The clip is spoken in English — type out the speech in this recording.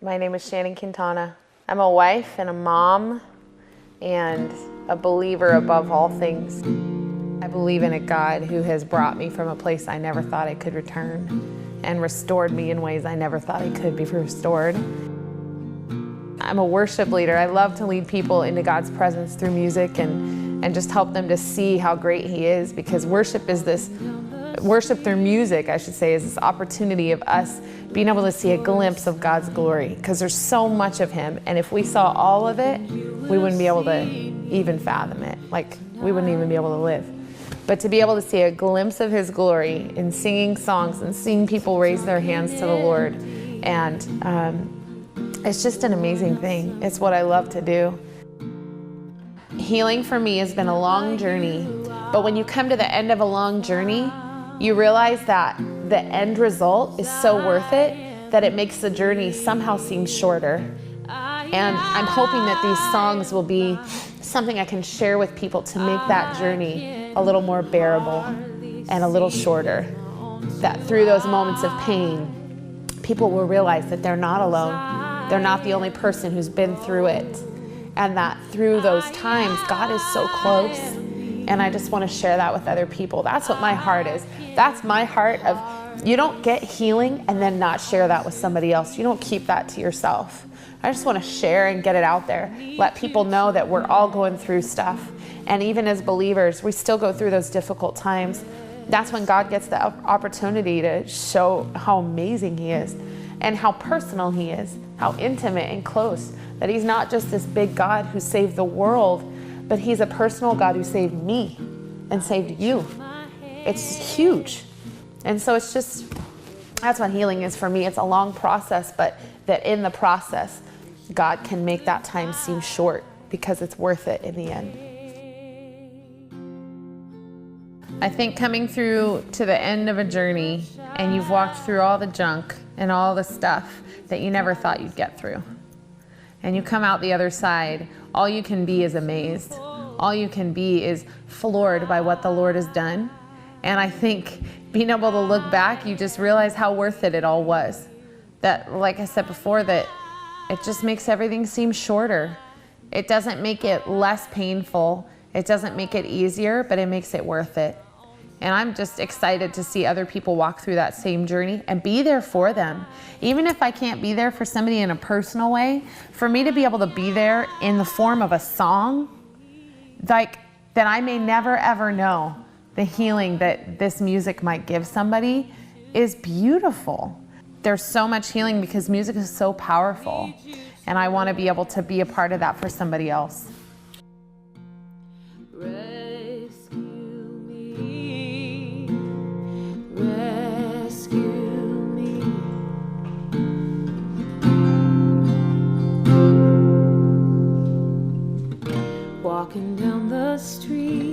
My name is Shannon Quintana. I'm a wife and a mom and a believer above all things. I believe in a God who has brought me from a place I never thought I could return and restored me in ways I never thought I could be restored. I'm a worship leader. I love to lead people into God's presence through music and just help them to see how great He is, because worship through music, I should say, is this opportunity of us being able to see a glimpse of God's glory, because there's so much of Him, and if we saw all of it, we wouldn't be able to even fathom it. Like, we wouldn't even be able to live. But to be able to see a glimpse of His glory in singing songs and seeing people raise their hands to the Lord, and it's just an amazing thing. It's what I love to do. Healing for me has been a long journey, but when you come to the end of a long journey, you realize that the end result is so worth it that it makes the journey somehow seem shorter. And I'm hoping that these songs will be something I can share with people to make that journey a little more bearable and a little shorter. That through those moments of pain, people will realize that they're not alone. They're not the only person who's been through it. And that through those times, God is so close. And I just want to share that with other people. That's what my heart is. That's my heart of, you don't get healing and then not share that with somebody else. You don't keep that to yourself. I just want to share and get it out there. Let people know that we're all going through stuff. And even as believers, we still go through those difficult times. That's when God gets the opportunity to show how amazing He is and how personal He is, how intimate and close. That He's not just this big God who saved the world, but He's a personal God who saved me and saved you. It's huge. And so it's just, that's what healing is for me. It's a long process, but that in the process, God can make that time seem short because it's worth it in the end. I think coming through to the end of a journey and you've walked through all the junk and all the stuff that you never thought you'd get through. And you come out the other side, all you can be is amazed. All you can be is floored by what the Lord has done. And I think being able to look back, you just realize how worth it all was. That, like I said before, that it just makes everything seem shorter. It doesn't make it less painful. It doesn't make it easier, but it makes it worth it. And I'm just excited to see other people walk through that same journey and be there for them. Even if I can't be there for somebody in a personal way, for me to be able to be there in the form of a song, like, that I may never ever know the healing that this music might give somebody is beautiful. There's so much healing because music is so powerful. And I want to be able to be a part of that for somebody else. Walking down the street,